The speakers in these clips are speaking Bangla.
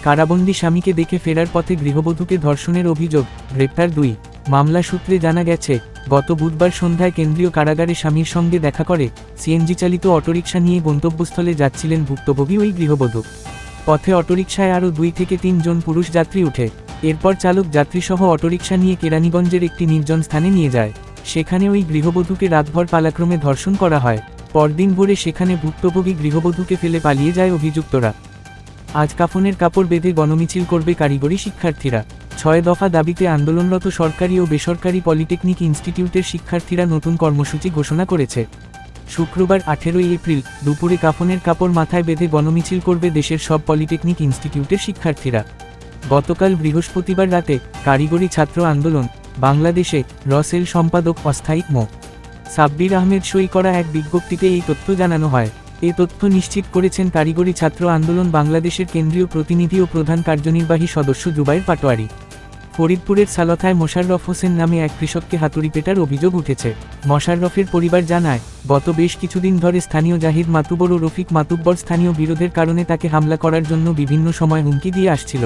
কারাবন্দী স্বামীকে দেখে ফেরার পথে গৃহবধূকে ধর্ষণের অভিযোগ, গ্রেপ্তার 2। মামলা সূত্রে জানা গেছে, গত বুধবার সন্ধ্যায় কেন্দ্রীয় কারাগারে স্বামীর সঙ্গে দেখা করে সিএনজি চালিত অটোরিকশা নিয়ে গন্তব্যস্থলে যাচ্ছিলেন ভুক্তভোগী ওই গৃহবধূ। পথে অটোরিকশায় আরও 2 থেকে 3 জন পুরুষ যাত্রী ওঠে। এরপর চালক যাত্রীসহ অটোরিকশা নিয়ে কেরানীগঞ্জের একটি নির্জন স্থানে নিয়ে যায়। সেখানে ওই গৃহবধূকে রাতভর পালাক্রমে ধর্ষণ করা হয়। পরদিন ভোরে সেখানে ভুক্তভোগী গৃহবধূকে ফেলে পালিয়ে যায় অভিযুক্তরা। আজ কাফনের কাপড় বেঁধে গণমিছিল করবে কারিগরি শিক্ষার্থীরা। 6 দফা দাবিতে আন্দোলনরত সরকারি ও বেসরকারি পলিটেকনিক ইনস্টিটিউটের শিক্ষার্থীরা নতুন কর্মসূচি ঘোষণা করেছে। শুক্রবার 18 এপ্রিল দুপুরে কাফনের কাপড় মাথায় বেঁধে গণমিছিল করবে দেশের সব পলিটেকনিক ইনস্টিটিউটের শিক্ষার্থীরা। গতকাল বৃহস্পতিবার রাতে কারিগরি ছাত্র আন্দোলন বাংলাদেশে রসেল সম্পাদক অস্থায়ী মো. সাব্বির আহমেদ সই করা এক বিজ্ঞপ্তিতে এই তথ্য জানানো হয়। এ তথ্য নিশ্চিত করেছেন কারিগরি ছাত্র আন্দোলন বাংলাদেশের কেন্দ্রীয় প্রতিনিধি ও প্রধান কার্যনির্বাহী সদস্য জুবায়ের পাটোয়ারি। ফরিদপুরের সালথায় মোশাররফ হোসেন নামে এক কৃষককে হাতুড়ি পেটার অভিযোগ উঠেছে। মোশাররফের পরিবার জানায়, গত বেশ কিছুদিন ধরে স্থানীয় জাহিদ মাতুব্বর ও রফিক মাতুব্বর স্থানীয় বিরোধের কারণে তাকে হামলা করার জন্য বিভিন্ন সময় হুমকি দিয়ে আসছিল।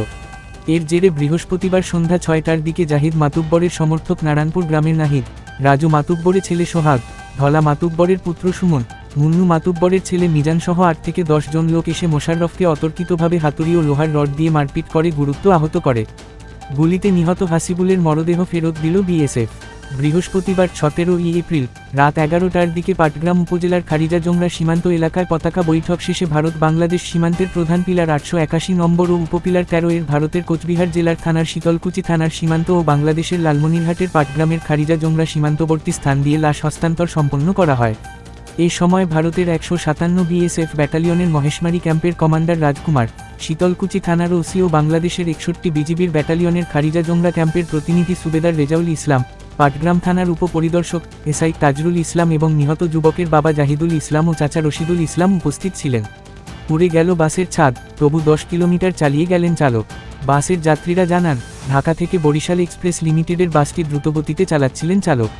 এর জেরে বৃহস্পতিবার সন্ধ্যা 6টার দিকে জাহিদ মাতুব্বরের সমর্থক নারায়ণপুর গ্রামের নাহিদ, রাজু মাতুব্বরের ছেলে সোহাগ, ধলা মাতুব্বরের পুত্র সুমন, মুন্নু মাতুব্বরের ছেলে মিজান সহ 8 থেকে 10 জন লোক এসে মোশাররফকে অতর্কিতভাবে হাতুড়ি ও লোহার রড দিয়ে মারপিট করে গুরুত্ব আহত করে। গুলিতে নিহত হাসিবুলের মরদেহ ফেরত দিল বিএসএফ। বৃহস্পতিবার 17 এপ্রিল রাত 11টার দিকে পাটগ্রাম উপজেলার খারিজা-জংরা সীমান্ত এলাকায় পতাকা বৈঠক শেষে ভারত-বাংলাদেশ সীমান্তের প্রধান পিলার 881 নম্বর ও উপপিলার 13 এর ভারতের কোচবিহার জেলার থানার শীতলকুচি থানার সীমান্ত ও বাংলাদেশের লালমনিরহাটের পাটগ্রামের খারিজা-জংরা সীমান্তবর্তী স্থান দিয়ে লাশ হস্তান্তর সম্পন্ন করা হয়। এই সময় ভারতের 157 বিএসএফ ব্যাটালিয়নের মহেশমারি ক্যাম্পের কমান্ডার রাজকুমার, শীতলকুচি থানার ওসি ও বাংলাদেশের 61 বিজিবির ব্যাটালিয়নের খারিজা-জংরা ক্যাম্পের প্রতিনিধি সুবেদার রেজাউল ইসলাম, পাটগ্রাম থানার উপপরিদর্শক এসআই তাজরুল ইসলাম এবং নিহত যুবকের বাবা জাহিদুল ইসলাম ও চাচা রশিদুল ইসলাম উপস্থিত ছিলেন। উড়ে গেল বাসের ছাদ, তবু 10 কিলোমিটার চালিয়ে গেলেন চালক। বাসের যাত্রীরা জানান, ঢাকা থেকে বরিশাল এক্সপ্রেস লিমিটেডের বাসটি দ্রুতগতিতে চালাচ্ছিলেন চালক।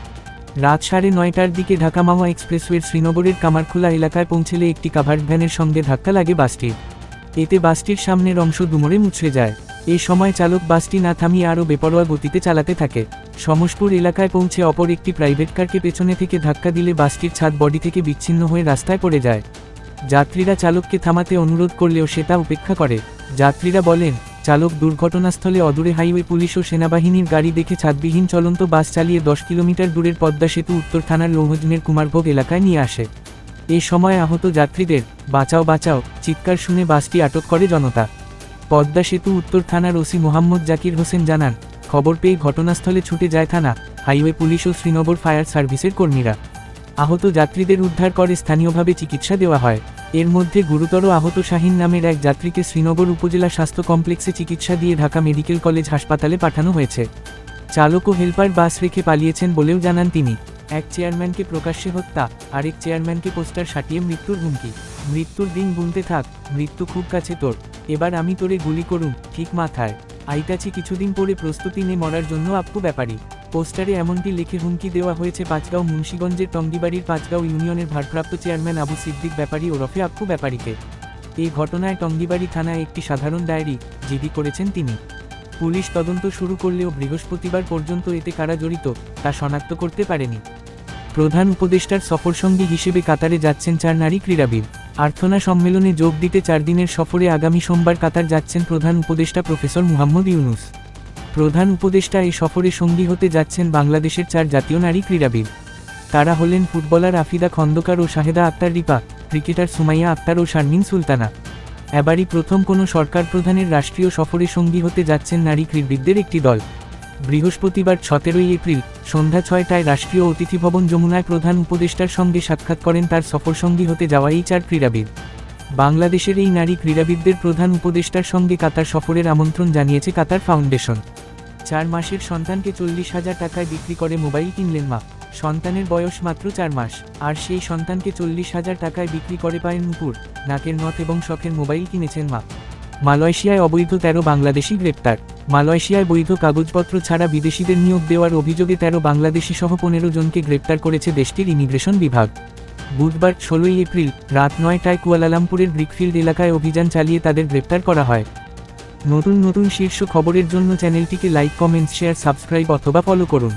রাত 9:30টার দিকে ঢাকা মাওয়া এক্সপ্রেসওয়ের শ্রীনগরের কামারখোলা এলাকায় পৌঁছলে একটি কাভার্ড ভ্যানের সঙ্গে ধাক্কা লাগে বাসটির। এতে বাসটির সামনের অংশ দুমড়ে মুচড়ে যায়। এই সময় চালক বাসটি না থামিয়ে আরও বেপরোয়া গতিতে চালাতে থাকে। সমসপুর এলাকায় পৌঁছে অপর একটি প্রাইভেট কারকে পেছনে থেকে ধাক্কা দিলে বাসটির ছাদ বডি থেকে বিচ্ছিন্ন হয়ে রাস্তায় পড়ে যায়। যাত্রীরা চালককে থামাতে অনুরোধ করলেও সে তা উপেক্ষা করে। যাত্রীরা বলেন, চালক দুর্ঘটনাস্থলে অদূরে হাইওয়ে পুলিশ ও সেনাবাহিনীর গাড়ি দেখে ছাদবিহীন চলন্ত বাস চালিয়ে 10 কিলোমিটার দূরের পদ্মা সেতু উত্তর থানার লৌহজনের কুমারভোগ এলাকায় নিয়ে আসে। এ সময় আহত যাত্রীদের বাঁচাও বাঁচাও চিৎকার শুনে বাসটি আটক করে জনতা। পদ্মা সেতু উত্তর থানার ওসি মোহাম্মদ জাকির হোসেন জানান, খবর পেয়ে ঘটনাস্থলে ছুটে যায় থানা, হাইওয়ে পুলিশ ও শ্রীনগর ফায়ার সার্ভিসের কর্মীরা। আহত যাত্রীদের উদ্ধার করে স্থানীয়ভাবে চিকিৎসা দেওয়া হয়। এর মধ্যে গুরুতর আহত শাহিন নামের এক যাত্রীকে শ্রীনগর উপজেলা স্বাস্থ্য কমপ্লেক্সে চিকিৎসা দিয়ে ঢাকা মেডিকেল কলেজ হাসপাতালে পাঠানো হয়েছে। চালক ও হেলপার বাস রেখে পালিয়েছেন বলেও জানান তিনি। এক চেয়ারম্যানকে প্রকাশ্যে হত্যা, আরেক চেয়ারম্যানকে পোস্টার সাটিয়ে মৃত্যুর হুমকি। মৃত্যুর দিন গুনতে থাক, মৃত্যু খুব কাছে তোর, এবার আমি তোরে গুলি করুম ঠিক মাথায়, আইতাছি কিছুদিন পরে প্রস্তুতি নে মরার জন্য আপ্পু ব্যাপারী। পোস্টারে এমনটি লিখে হুমকি দেওয়া হয়েছে পাঁচগাঁও মুন্সিগঞ্জের টঙ্গিবাড়ির পাঁচগাঁও ইউনিয়নের ভারপ্রাপ্ত চেয়ারম্যান আবু সিদ্দিক ব্যাপারী ওরফে আপ্পু ব্যাপারীকে। এই ঘটনায় টঙ্গিবাড়ি থানায় একটি সাধারণ ডায়েরি জিডি করেছেন তিনি। পুলিশ তদন্ত শুরু করলেও বৃহস্পতিবার পর্যন্ত এতে কারা জড়িত তা শনাক্ত করতে পারেনি। প্রধান উপদেষ্টার সফরসঙ্গী হিসেবে কাতারে যাচ্ছেন 4 নারী ক্রীড়াবিদ। আর্থনা সম্মেলনে যোগ দিতে 4 দিনের সফরে আগামী সোমবার কাতার যাচ্ছেন প্রধান উপদেষ্টা প্রফেসর মুহাম্মদ ইউনুস। প্রধান উপদেষ্টা এই সফরে সঙ্গী হতে যাচ্ছেন বাংলাদেশের 4 জাতীয় নারী ক্রীড়াবিদ। তারা হলেন ফুটবলার আফিদা খন্দকার ও শাহেদা আক্তার রিপা, ক্রিকেটার সুমাইয়া আক্তার ও শারমিন সুলতানা। এবারই প্রথম কোনো সরকার প্রধানের রাষ্ট্রীয় সফরে সঙ্গী হতে যাচ্ছেন নারী ক্রীড়াবিদদের একটি দল। বৃহস্পতিবার 17 এপ্রিল সন্ধ্যা 6টায় রাষ্ট্রীয় অতিথি ভবন যমুনায় প্রধান উপদেষ্টার সঙ্গে সাক্ষাৎ করেন তার সফরসঙ্গী হতে যাওয়া এই 4 ক্রীড়াবিদ। বাংলাদেশের এই নারী ক্রীড়াবিদদের প্রধান উপদেষ্টার সঙ্গে কাতার সফরের আমন্ত্রণ জানিয়েছে কাতার ফাউন্ডেশন। 4 মাসের সন্তানকে 40,000 টাকায় বিক্রি করে মোবাইল কিনলেন মা। সন্তানের বয়স মাত্র 4 মাস, আর সেই সন্তানকে 40,000 টাকায় বিক্রি করে পায়ের নুপুর, নাকের নথ এবং শখের মোবাইল কিনেছেন মা। মালয়েশিয়ায় অবৈধ 13 বাংলাদেশি গ্রেপ্তার। মালয়েশিয়ায় বৈধ কাগজপত্র ছাড়া বিদেশিদের নিয়োগ দেওয়ার অভিযোগে 13 বাংলাদেশি সহ 15 জনকে গ্রেপ্তার করেছে দেশটির ইমিগ্রেশন বিভাগ। বুধবার 16 এপ্রিল রাত 9টায় কুয়ালালামপুরের ব্রিকফিল্ড এলাকায় অভিযান চালিয়ে তাদের গ্রেপ্তার করা হয়। নতুন নতুন শীর্ষ খবরের জন্য চ্যানেলটিকে লাইক, কমেন্টস, শেয়ার, সাবস্ক্রাইব অথবা ফলো করুন।